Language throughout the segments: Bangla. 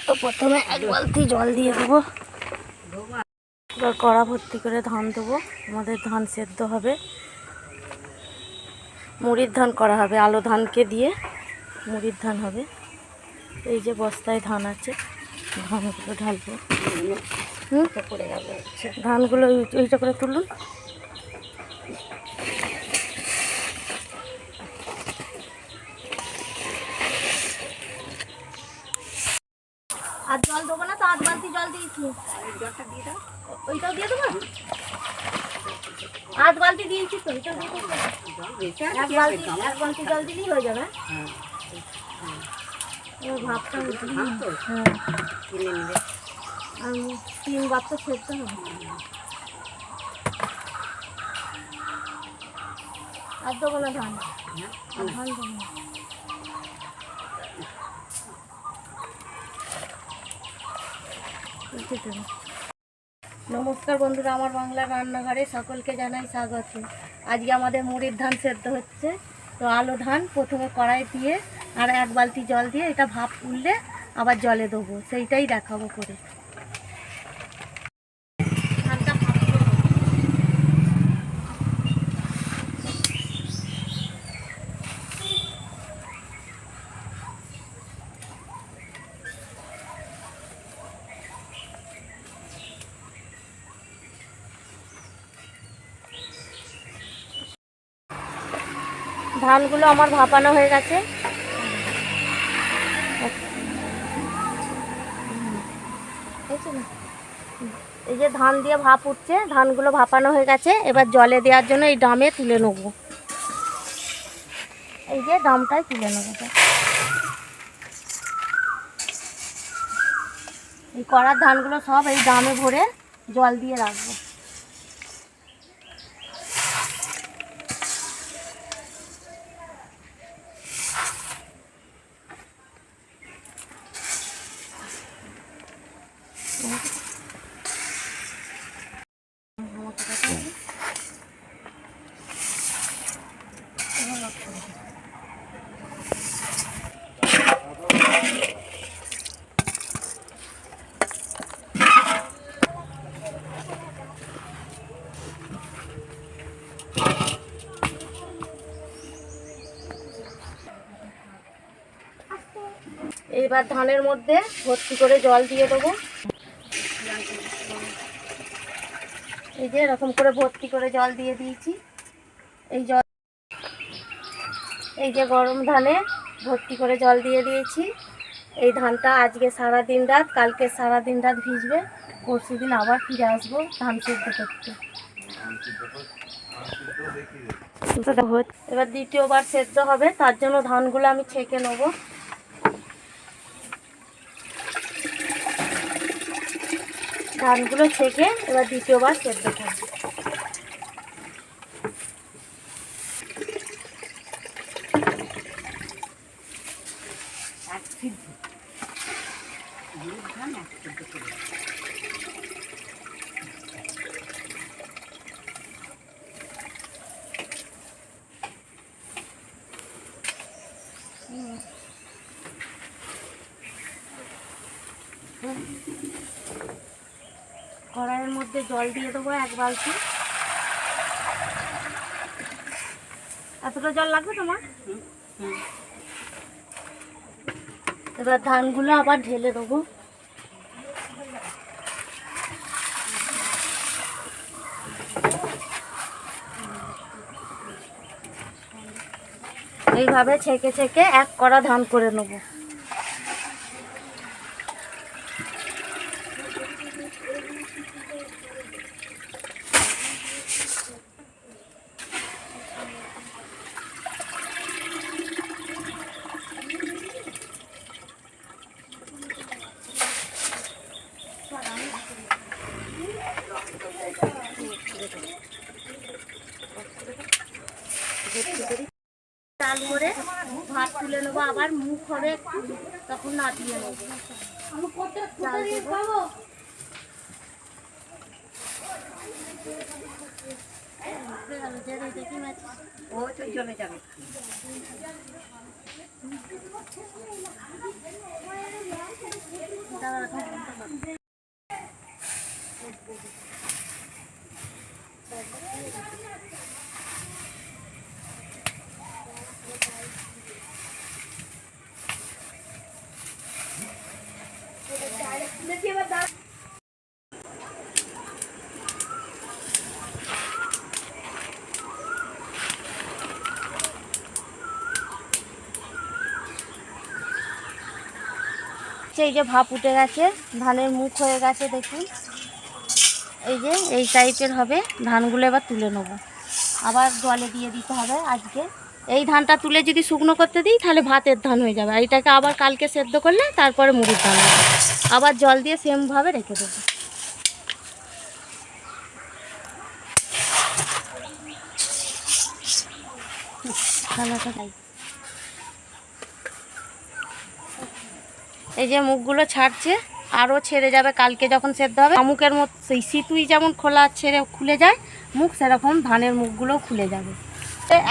তো প্রথমে এক বালতি জল দিয়ে দেবো, এবার কড়া ভর্তি করে ধান দেবো। আমাদের ধান সেদ্ধ হবে, মুড়ির ধান করা হবে, আলো ধানকে দিয়ে মুড়ির ধান হবে। এই যে বস্তায় ধান আছে, ধানগুলো ঢালবো। ধানগুলো ওইটা করে তুলুন। আর জল দেবো না তো, 8 বালতি জল দিয়েছি, ওইটাও দিয়ে দেবো। 8 বালতি দিয়েছি তো, ওইটাও দিয়ে দেবো। এক বালতি জল দিলেই হয়ে যাবে। ভাবটা হ্যাঁ, 3 বার তো সেদ্ধ হবে। আর দেবো না ধান, ধান দেবো না। নমস্কার বন্ধুরা, আমার বাংলা রান্নাঘরে সকলকে জানাই স্বাগত। আজকে আমাদের মুড়ির ধান সেদ্ধ হচ্ছে। তো আলো ধান প্রথমে কড়াই দিয়ে আর 1 বালতি জল দিয়ে এটা ভাপ উঠলে আবার জলে দেবো, সেইটাই দেখাবো করে। ধানটা ধানগুলো আমার ভাপানো হয়ে গেছে। এই যে ধান দিয়ে ভাপ উঠছে, ধানগুলো ভাপানো হয়ে গেছে। এবার জলে দেওয়ার জন্য এই ড্রামে তুলে নেব। এই যে ড্রামটাই তুলে নেব। এই কড়ার ধানগুলো সব এই ড্রামে ভরে জল দিয়ে রাখবো। এবার ধানের মধ্যে ভর্তি করে জল দিয়ে দেবো। এই যে এরকম করে ভর্তি করে জল দিয়ে দিয়েছি। এই যে গরম ধানে ভর্তি করে জল দিয়ে দিয়েছি। এই ধানটা আজকে সারা দিন রাত, কালকে সারা দিন রাত ভিজবে। পরশু দিন আবার ফিরে আসবো ধান সেদ্ধ করতে। এবার দ্বিতীয়বার সেদ্ধ হবে, তার জন্য ধানগুলো আমি ছেঁকে নেব। ধানগুলো ছেঁকে এবার দ্বিতীয়বার সেদ্ধ করব। কড়াইয়ের মধ্যে জল দিয়ে দেবো 1 বালতি। এতটা জল লাগবে তোমার? এবার ধানগুলো আবার ঢেলে দেবো। এইভাবে ছেঁকে ছেঁকে 1 কড়া ধান করে নেব। চাল করে ভাত তুলে নেবো, আবার মুখ হবে তখন নাটিয়ে নেবো। চলে যাবে। এই যে ভাপ উঠে গেছে, ধানের মুখ হয়ে গেছে দেখুন। এই যে এই টাইপের হবে ধানগুলো। এবার তুলে নেবো, আবার জলে দিয়ে দিতে হবে। আজকে এই ধানটা তুলে যদি শুকনো করতে দিই তাহলে ভাতের ধান হয়ে যাবে। এইটাকে আবার কালকে সেদ্ধ করলে তারপরে মুড়ির ধান হবে। আবার জল দিয়ে সেমভাবে রেখে দেবো। এই যে মুখগুলো ছাড়ছে, আরও ছেড়ে যাবে কালকে যখন সেদ্ধ হবে। শামুকের মতো সেই সিতুই যেমন খোলা ছেড়ে খুলে যায় মুখ, সেরকম ধানের মুখগুলোও খুলে যাবে।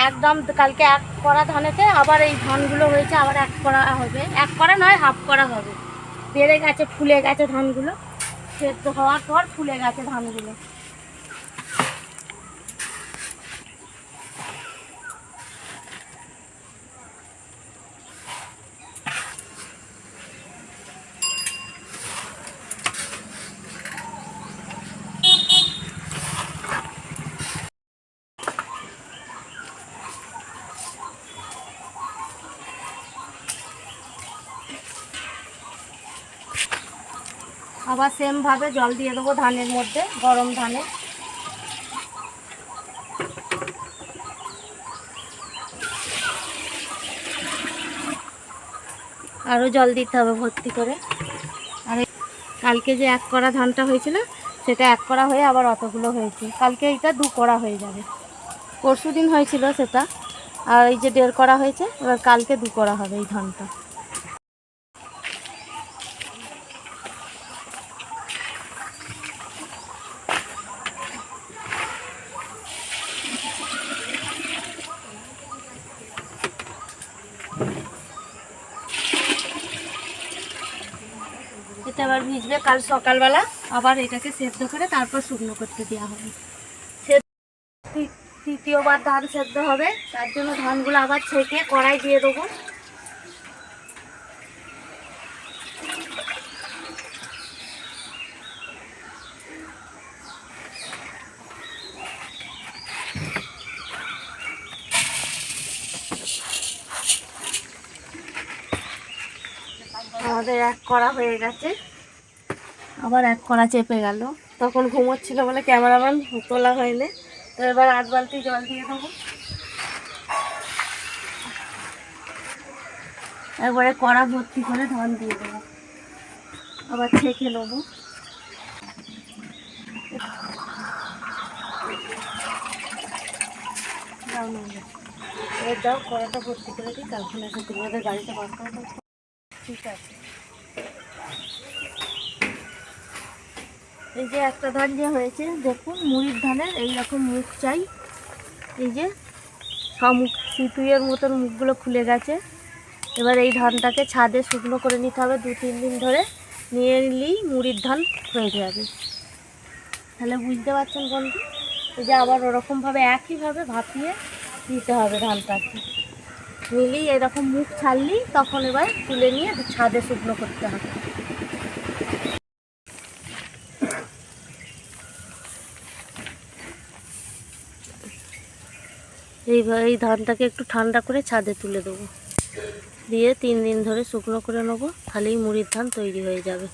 একদম কালকে এক করা ধানেতে আবার এই ধানগুলো হয়েছে, আবার এক করা হবে। এক করা নয়, হাফ করা হবে। বেড়ে গেছে, ফুলে গেছে ধানগুলো। সেদ্ধ হওয়ার পর ফুলে গেছে ধানগুলো। আবার সেমভাবে জল দিয়ে দেবো ধানের মধ্যে, গরম ধানে। আরও জল দিতে হবে ভর্তি করে। আর কালকে যে এক কড়া ধানটা হয়েছিল সেটা এক কড়া হয়ে আবার অতগুলো হয়েছে। কালকে এইটা 2 কড়া হয়ে যাবে। পরশু দিন হয়েছিল সেটা, আর এই যে 1.5 কড়া হয়েছে। এবার কালকে 2 কড়া হবে এই ধানটা। এটা আবার ভিজবে, কাল সকালবেলা আবার এটাকে সেদ্ধ করে তারপর শুকনো করতে দেওয়া হবে। তৃতীয়বার ধান সেদ্ধ হবে, তার জন্য ধানগুলো আবার ছেঁকে কড়াই দিয়ে দেবো। আমাদের এক কড়া হয়ে গেছে, আবার এক কড়া চেপে গেল। তখন ঘুমোচ্ছিল বলে ক্যামেরাম্যান তোলা হয়নি। তো এবার 8 বালতি জল দিয়ে দেবো। একবারে কড়া ভর্তি করে ধান দিয়ে দেবো, আবার ছেঁকে নেবো। এবার যাও কড়াটা ভর্তি করে দিই, কালকে এসে তোমাদের গাড়িটা বসতে হবে। ঠিক আছে। এই যে একটা ধান যে হয়েছে দেখুন, মুড়ির ধানের এইরকম মুখ চাই। এই যে শামুক সিতুইয়ের মতন মুখগুলো খুলে গেছে। এবার এই ধানটাকে ছাদে শুকনো করে নিতে হবে 2-3 দিন ধরে। নিয়ে নিলেই মুড়ির ধান হয়ে যাবে। তাহলে বুঝতে পারছেন বন্ধু। এই যে আবার ওরকমভাবে একইভাবে ভাপিয়ে দিতে হবে ধানটাকে। নিলেই এরকম মুখ ছাড়লেই তখন এবার তুলে নিয়ে ছাদে শুকনো করতে হবে। এইভাবে এই ধানটাকে একটু ঠান্ডা করে ছাদে তুলে দেবো, দিয়ে 3 দিন ধরে শুকনো করে নেবো। তাহলেই মুড়ির ধান তৈরি হয়ে যাবে।